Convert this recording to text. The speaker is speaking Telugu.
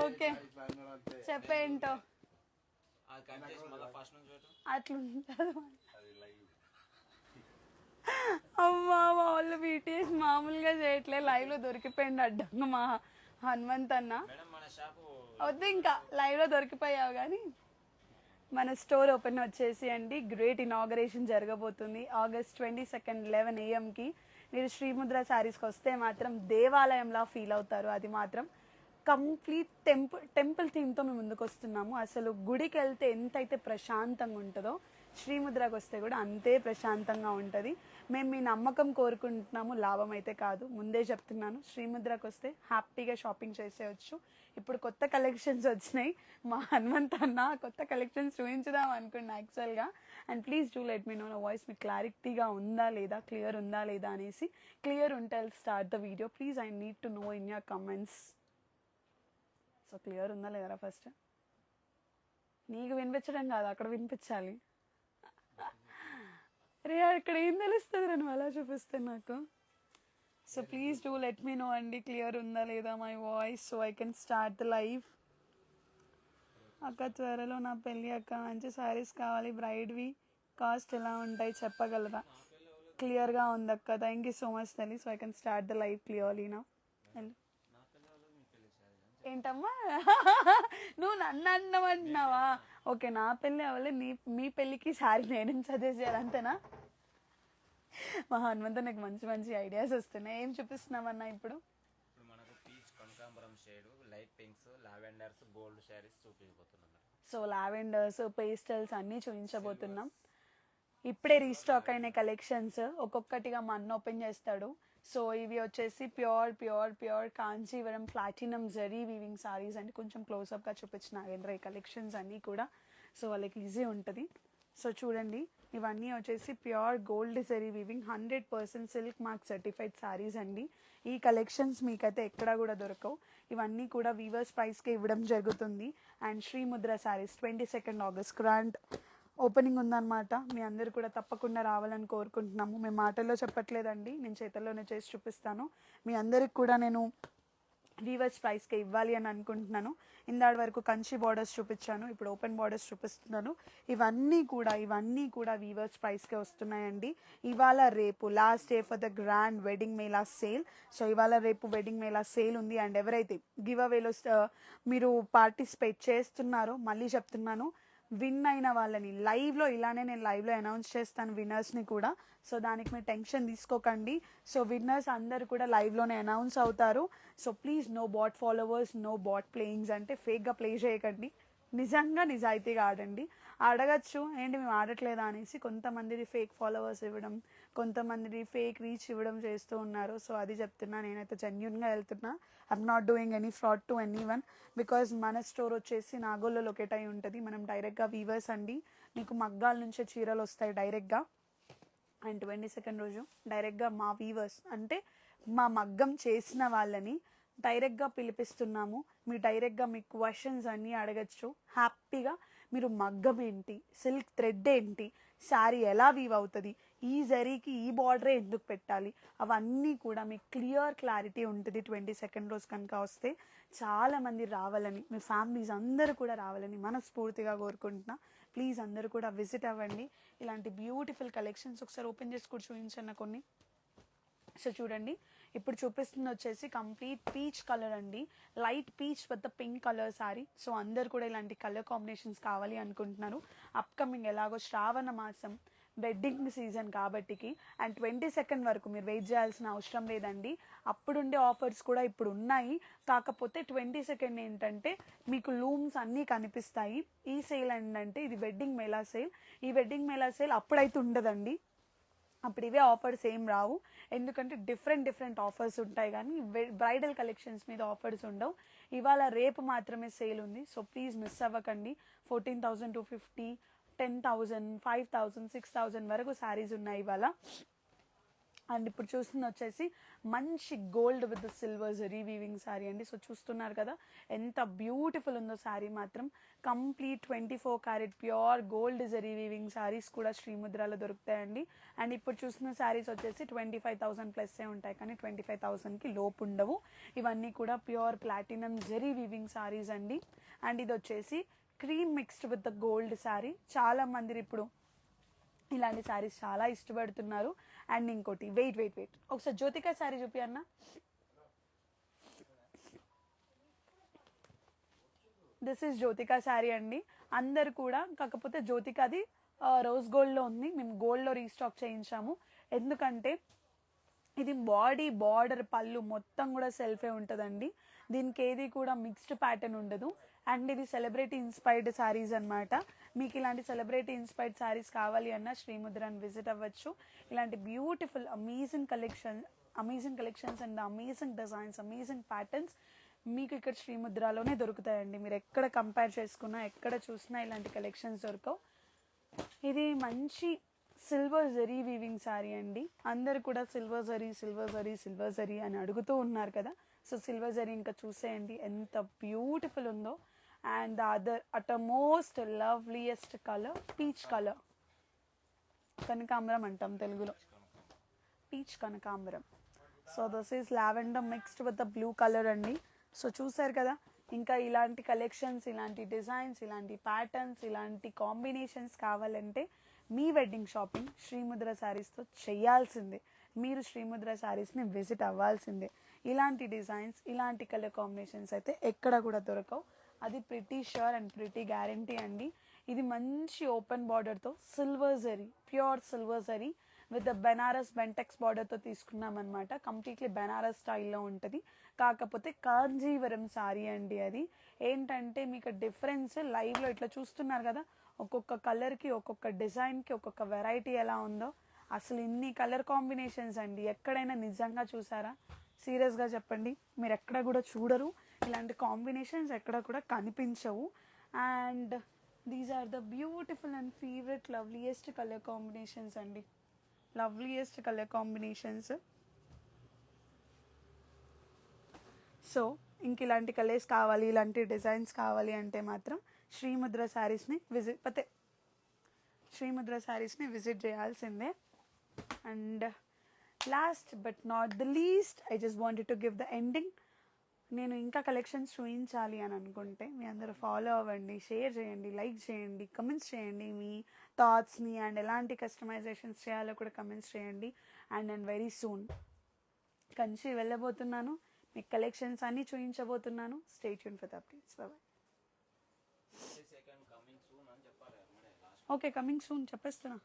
ఓకే చెప్పేంటో అట్లుంటారు. అమ్మా మా వాళ్ళు బీటీఎస్ మామూలుగా చేయట్లే, లైవ్ లో దొరికిపోయింది అడ్డంగా మా హనుమంత్ అన్న. వద్దు ఇంకా లైవ్ లో దొరికిపోయావు కానీ మన స్టోర్ ఓపెన్ వచ్చేసి అండి గ్రేట్ ఇనాగరేషన్ జరగబోతుంది August 22 11 AM మీరు శ్రీముద్ర శారీస్కి వస్తే మాత్రం దేవాలయంలా ఫీల్ అవుతారు. అది మాత్రం కంప్లీట్ టెంపుల్ థీమ్తో మేము ముందుకు వస్తున్నాము. అసలు గుడికి వెళ్తే ఎంతైతే ప్రశాంతంగా ఉంటుందో శ్రీముద్రకు వస్తే కూడా అంతే ప్రశాంతంగా ఉంటుంది. మేము మీ నమ్మకం కోరుకుంటున్నాము, లాభం అయితే కాదు. ముందే చెప్తున్నాను, శ్రీముద్రకు వస్తే హ్యాపీగా షాపింగ్ చేసేయచ్చు. ఇప్పుడు కొత్త కలెక్షన్స్ వచ్చినాయి, మా హనుమంత్ అన్న కొత్త కలెక్షన్స్ చూపించుదాం అనుకున్నా యాక్చువల్గా. And please do let me know నా వాయిస్ మీకు క్లారిటీగా ఉందా లేదా, క్లియర్ ఉందా లేదా అనేసి. క్లియర్ ఉంటే I'll start the video. Please I need to know in your comments. So clear ఉందా లేదా ఫస్ట్? నీకు వినిపించడం కాదు, అక్కడ వినిపించాలి. రే ఇక్కడ ఏం తెలుస్తుంది నేను అలా చూపిస్తే నాకు. So please do let me know అండి, క్లియర్ ఉందా లేదా my voice, so I can start the live. అక్క త్వరలో నా పెళ్ళి అక్క, మంచి శారీస్ కావాలి బ్రైడ్వి, కాస్ట్ ఎలా ఉంటాయి చెప్పగలరా? క్లియర్గా ఉంది అక్క, థ్యాంక్ యూ సో మచ్ తల్లి. So I can start the live clearly నా. ఏంటమ్మా నువ్వు నన్ను అన్నమంటున్నావా? ఓకే నా పెళ్ళి అవ్వలే, మీ పెళ్ళికి శారీ నేను సజెస్ట్ చేయాలి అంతేనా? మా హనుమంతు నాకు మంచి మంచి ఐడియాస్ వస్తున్నాయి. ఏం చూపిస్తున్నామన్నా ఇప్పుడు? సో లావెండర్స్, పేస్టల్స్ అన్నీ చూపించబోతున్నాం. ఇప్పుడే రీస్టాక్ అయిన కలెక్షన్స్ ఒక్కొక్కటిగా మా అన్న ఓపెన్ చేస్తాడు. సో ఇవి వచ్చేసి pure Kanjeevaram platinum zari weaving saris అండి. కొంచెం క్లోజ్అప్గా చూపించిన నాగేంద్ర ఈ కలెక్షన్స్ అన్నీ కూడా, సో వాళ్ళకి ఈజీ ఉంటుంది. సో చూడండి, ఇవన్నీ వచ్చేసి pure gold zari weaving 100% silk mark certified saris అండి. ఈ కలెక్షన్స్ మీకైతే ఎక్కడా కూడా దొరకవు. ఇవన్నీ కూడా వీవర్స్ ప్రైస్కే ఇవ్వడం జరుగుతుంది. And Srimudra sarees 22 August grand opening ఉందన్నమాట. మీ అందరు కూడా తప్పకుండా రావాలని కోరుకుంటున్నాము. మేము మాటల్లో చెప్పట్లేదండి, నేను చేతల్లోనే చేసి చూపిస్తాను. మీ అందరికి కూడా నేను వీవర్స్ ప్రైస్కే ఇవ్వాలి అని అనుకుంటున్నాను. ఇందాడి వరకు కంచి బార్డర్స్ చూపించాను, ఇప్పుడు ఓపెన్ బార్డర్స్ చూపిస్తున్నాను. ఇవన్నీ కూడా వీవర్స్ ప్రైస్కే వస్తున్నాయండి. ఇవాళ రేపు last day for the grand wedding Mela sale. So ఇవాళ రేపు వెడ్డింగ్ మేళా సేల్ ఉంది. అండ్ ఎవరైతే గివ్ అవేలో మీరు పార్టిసిపేట్ చేస్తున్నారో, మళ్ళీ చెప్తున్నాను, విన్ అయిన వాళ్ళని లైవ్లో, ఇలానే నేను లైవ్లో అనౌన్స్ చేస్తాను విన్నర్స్ని కూడా. సో దానికి మీరు టెన్షన్ తీసుకోకండి. సో విన్నర్స్ అందరు కూడా లైవ్లోనే అనౌన్స్ అవుతారు. So please no bot followers, no bot playings, అంటే ఫేక్గా ప్లే చేయకండి, నిజంగా నిజాయితీగా ఆడండి. అడగచ్చు ఏంటి మేము ఆడట్లేదా అనేసి, కొంతమందిది ఫేక్ ఫాలోవర్స్ ఇవ్వడం, కొంతమందిది ఫేక్ రీచ్ ఇవ్వడం చేస్తూ ఉన్నారు. సో అది చెప్తున్నా, నేనైతే జెన్యున్గా వెళ్తున్నా. I'm not doing any fraud to any one. Because మన స్టోర్ వచ్చేసి నాగోల్లో లొకేట్ అయి ఉంటుంది. మనం డైరెక్ట్గా వీవర్స్ అండి, మీకు మగ్గాల నుంచే చీరలు వస్తాయి డైరెక్ట్గా. అండ్ 22 రోజు డైరెక్ట్గా మా వీవర్స్ అంటే మా మగ్గం చేసిన వాళ్ళని డైరెక్ట్గా పిలిపిస్తున్నాము. మీరు డైరెక్ట్గా మీ క్వశ్చన్స్ అన్నీ అడగచ్చు హ్యాపీగా. మీరు మగ్గం ఏంటి, సిల్క్ థ్రెడ్ ఏంటి, శారీ ఎలా వీవ్ అవుతుంది, ఈ జరీకి ఈ బార్డరే ఎందుకు పెట్టాలి, అవన్నీ కూడా మీకు క్లారిటీ ఉంటుంది 22 రోజు కనుక వస్తే. చాలామంది రావాలని, మీ ఫ్యామిలీస్ అందరూ కూడా రావాలని మనస్ఫూర్తిగా కోరుకుంటున్నా. ప్లీజ్ అందరూ కూడా విజిట్ అవ్వండి. ఇలాంటి బ్యూటిఫుల్ కలెక్షన్స్ ఒకసారి ఓపెన్ చేసి కూడా చూపించండి కొన్ని. సో చూడండి, ఇప్పుడు చూపిస్తుంది వచ్చేసి కంప్లీట్ పీచ్ కలర్ అండి, light peach with pink colour sari. So అందరు కూడా ఇలాంటి కలర్ కాంబినేషన్స్ కావాలి అనుకుంటున్నారు. అప్కమింగ్ ఎలాగో శ్రావణ మాసం వెడ్డింగ్ సీజన్ కాబట్టికి, అండ్ 22 వరకు మీరు వెయిట్ చేయాల్సిన అవసరం లేదండి. అప్పుడుండే ఆఫర్స్ కూడా ఇప్పుడు ఉన్నాయి. కాకపోతే 22 ఏంటంటే మీకు లూమ్స్ అన్నీ కనిపిస్తాయి. ఈ సేల్ ఏంటంటే ఇది వెడ్డింగ్ మేళా సేల్. ఈ వెడ్డింగ్ మేళా సేల్ అప్పుడైతే ఉండదండి, అప్పుడు ఇవే ఆఫర్స్ ఏం రావు. ఎందుకంటే డిఫరెంట్ ఆఫర్స్ ఉంటాయి, కానీ బ్రైడల్ కలెక్షన్స్ మీద ఆఫర్స్ ఉండవు. ఇవాళ రేపు మాత్రమే సేల్ ఉంది. సో ప్లీజ్ మిస్ అవ్వకండి. 14,250, 10,000, 5,000, 6,000 వరకు శారీస్ ఉన్నాయి ఇవాళ. అండ్ ఇప్పుడు చూస్తుంది వచ్చేసి మంచి gold with silver zari weaving sari అండి. సో చూస్తున్నారు కదా ఎంత బ్యూటిఫుల్ ఉందో శారీ మాత్రం. Complete 24 carrot pure gold zari weaving saris కూడా శ్రీముద్రలో దొరుకుతాయండి. అండ్ ఇప్పుడు చూస్తున్న శారీస్ వచ్చేసి 25,000 ప్లస్సే ఉంటాయి, కానీ 25,000కి లోపు ఉండవు. ఇవన్నీ కూడా pure platinum zari weaving saris అండి. అండ్ ఇది వచ్చేసి cream mixed with the gold sari. చాలా మంది ఇప్పుడు ఇలాంటి శారీస్ చాలా ఇష్టపడుతున్నారు. అండ్ ఇంకోటి వెయిట్ ఒకసారి జ్యోతిక శారీ చూపి అన్న. దిస్ ఈజ్ జ్యోతిక శారీ అండి. అందరు కూడా, కాకపోతే జ్యోతికది రోజ్ గోల్డ్లో ఉంది, మేము గోల్డ్లో రీస్టాక్ చేయించాము. ఎందుకంటే ఇది బాడీ బార్డర్ పళ్ళు మొత్తం కూడా సెల్ఫే ఉంటుందండి. దీనికి ఏది కూడా మిక్స్డ్ ప్యాటర్న్ ఉండదు. అండ్ ఇది సెలబ్రిటీ ఇన్స్పైర్డ్ శారీస్ అనమాట. మీకు ఇలాంటి సెలబ్రిటీ ఇన్స్పైర్డ్ శారీస్ కావాలి అన్న శ్రీముద్రని విజిట్ అవ్వచ్చు. ఇలాంటి beautiful amazing collections and amazing designs, amazing patterns మీకు ఇక్కడ శ్రీముద్రలోనే దొరుకుతాయండి. మీరు ఎక్కడ కంపేర్ చేసుకున్నా, ఎక్కడ చూసినా ఇలాంటి కలెక్షన్స్ దొరకవు. ఇది మంచి సిల్వర్ జరీ వీవింగ్ శారీ అండి. అందరు కూడా సిల్వర్ జరీ అని అడుగుతూ ఉన్నారు కదా. సో సిల్వర్ జరీ ఇంకా చూసేయండి ఎంత బ్యూటిఫుల్ ఉందో. And the other utmost loveliest colour peach colour, కనకాంబరం అంటాం తెలుగులో, పీచ్ కనకాంబరం. So this is lavender mixed with the blue colour అండి. సో చూసారు కదా, ఇంకా ఇలాంటి కలెక్షన్స్, ఇలాంటి డిజైన్స్, ఇలాంటి ప్యాటర్న్స్, ఇలాంటి కాంబినేషన్స్ కావాలంటే మీ వెడ్డింగ్ షాపింగ్ శ్రీముద్ర శారీస్తో చేయాల్సిందే. మీరు శ్రీముద్ర శారీస్ని విజిట్ అవ్వాల్సిందే. ఇలాంటి డిజైన్స్, ఇలాంటి కలర్ కాంబినేషన్స్ అయితే ఎక్కడ కూడా దొరకవు. అది pretty sure and pretty guarantee అండి. ఇది మంచి ఓపెన్ బార్డర్తో silver zari, pure silver zari with the Banaras Bentex బార్డర్తో తీసుకున్నామన్నమాట. కంప్లీట్లీ బెనారస్ స్టైల్లో ఉంటుంది. కాకపోతే కాంజీవరం శారీ అండి. అది ఏంటంటే మీకు డిఫరెన్స్ లైవ్లో ఇట్లా చూస్తున్నారు కదా, ఒక్కొక్క కలర్కి, ఒక్కొక్క డిజైన్కి, ఒక్కొక్క వెరైటీ ఎలా ఉందో. అసలు ఇన్ని కలర్ కాంబినేషన్స్ అండి ఎక్కడైనా నిజంగా చూసారా? సీరియస్గా చెప్పండి, మీరు ఎక్కడ కూడా చూడరు. ఇలాంటి కాంబినేషన్స్ ఎక్కడ కూడా కనిపించవు. And these are the beautiful and favourite loveliest colour combinations అండి. Loveliest colour combinations. సో ఇంక ఇలాంటి కలర్స్ కావాలి, ఇలాంటి డిజైన్స్ కావాలి అంటే మాత్రం శ్రీముద్ర శారీస్ని విజిట్ చేయాల్సిందే. And last but not the least, I just wanted to give the ending. నేను ఇంకా కలెక్షన్స్ చూపించాలి అని అనుకుంటే మీ అందరూ ఫాలో అవ్వండి, షేర్ చేయండి, లైక్ చేయండి, కమెంట్స్ చేయండి. మీ థాట్స్ని అండ్ ఎలాంటి కస్టమైజేషన్స్ చేయాలో కూడా కమెంట్స్ చేయండి. And and very soon Kanchi వెళ్ళబోతున్నాను, మీకు కలెక్షన్స్ అన్నీ చూపించబోతున్నాను. Stay tune for the updates. Bye. Okay, coming soon చెప్పేస్తున్నా.